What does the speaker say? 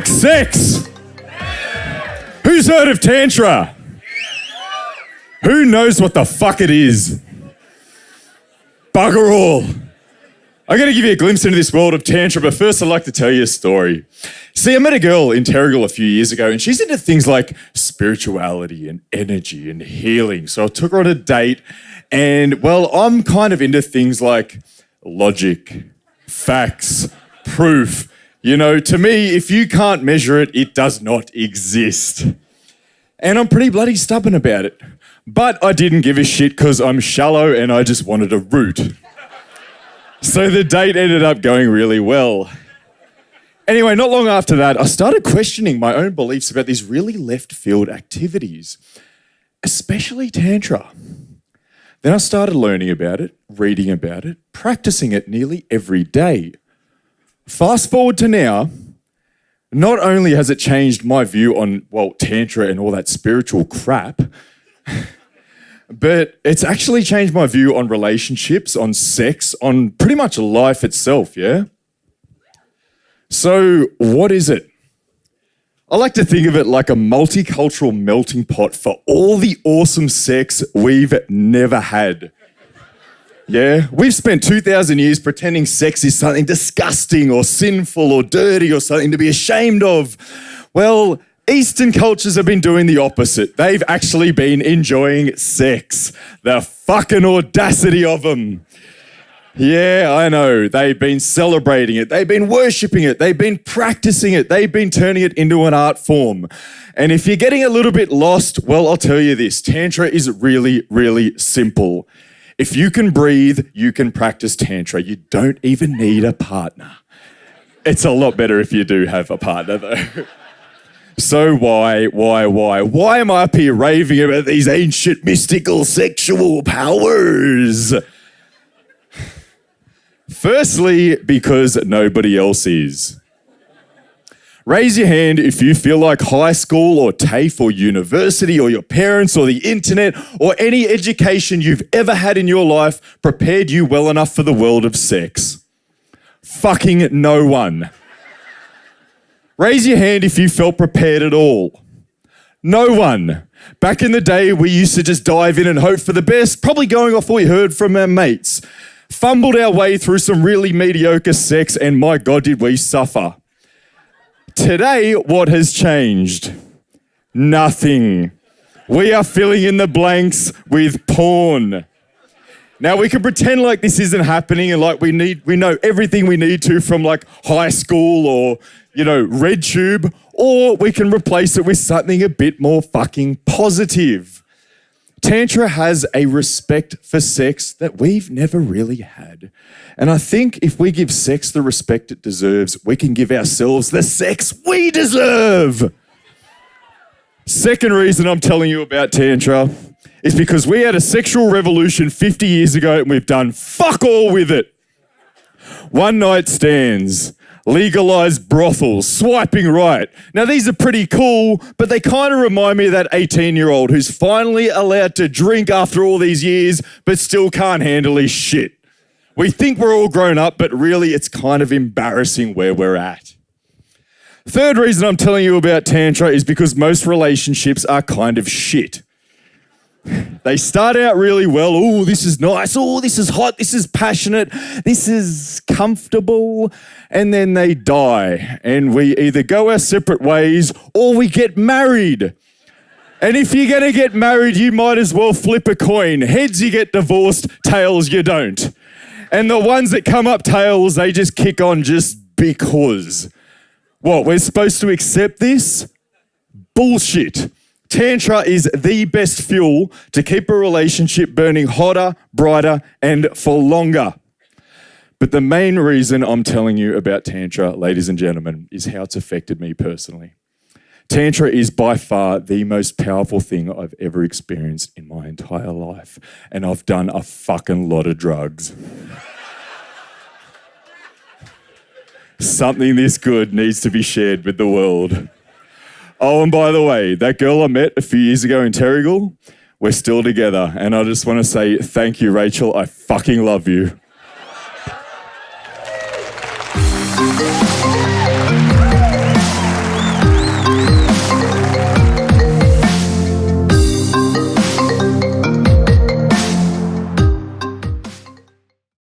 like sex? Who's heard of Tantra? Who knows what the fuck it is? Bugger all. I'm going to give you a glimpse into this world of Tantra, but first I'd like to tell you a story. See, I met a girl in Terrigal a few years ago, and she's into things like spirituality and energy and healing. So I took her on a date, and, well, I'm kind of into things like logic, facts, proof. You know, to me, if you can't measure it, it does not exist. And I'm pretty bloody stubborn about it. But I didn't give a shit because I'm shallow and I just wanted a root. So the date ended up going really well. Anyway, not long after that, I started questioning my own beliefs about these really left field activities, especially Tantra. Then I started learning about it, reading about it, practicing it nearly every day. Fast forward to now, not only has it changed my view on, well, Tantra and all that spiritual crap, but it's actually changed my view on relationships, on sex, on pretty much life itself, yeah? So what is it? I like to think of it like a multicultural melting pot for all the awesome sex we've never had. Yeah, we've spent 2,000 years pretending sex is something disgusting or sinful or dirty or something to be ashamed of. Well, Eastern cultures have been doing the opposite. They've actually been enjoying sex. The fucking audacity of them. Yeah, I know. They've been celebrating it. They've been worshipping it. They've been practicing it. They've been turning it into an art form. And if you're getting a little bit lost, well, I'll tell you this. Tantra is really, really simple. If you can breathe, you can practice Tantra. You don't even need a partner. It's a lot better if you do have a partner, though. So why am I up here raving about these ancient mystical sexual powers? Firstly, because nobody else is. Raise your hand if you feel like high school or TAFE or university or your parents or the internet or any education you've ever had in your life prepared you well enough for the world of sex. Fucking no one. Raise your hand if you felt prepared at all. No one. Back in the day, we used to just dive in and hope for the best, probably going off what we heard from our mates. Fumbled our way through some really mediocre sex, and my God, did we suffer. Today, what has changed? Nothing. We are filling in the blanks with porn. Now, we can pretend like this isn't happening and like we know everything we need to from like high school or, RedTube, or we can replace it with something a bit more fucking positive. Tantra has a respect for sex that we've never really had. And I think if we give sex the respect it deserves, we can give ourselves the sex we deserve. Second reason I'm telling you about Tantra is because we had a sexual revolution 50 years ago and we've done fuck all with it. One night stands, legalised brothels, swiping right. Now these are pretty cool, but they kind of remind me of that 18-year-old who's finally allowed to drink after all these years, but still can't handle his shit. We think we're all grown up, but really it's kind of embarrassing where we're at. Third reason I'm telling you about Tantra is because most relationships are kind of shit. They start out really well. Oh, this is nice. Oh, this is hot. This is passionate. This is comfortable. And then they die. And we either go our separate ways or we get married. And if you're going to get married, you might as well flip a coin. Heads, you get divorced. Tails, you don't. And the ones that come up tails, they just kick on just because. What, we're supposed to accept this? Bullshit. Tantra is the best fuel to keep a relationship burning hotter, brighter, and for longer. But the main reason I'm telling you about Tantra, ladies and gentlemen, is how it's affected me personally. Tantra is by far the most powerful thing I've ever experienced in my entire life. And I've done a fucking lot of drugs. Something this good needs to be shared with the world. Oh, and by the way, that girl I met a few years ago in Terrigal, we're still together. And I just want to say thank you, Rachel. I fucking love you.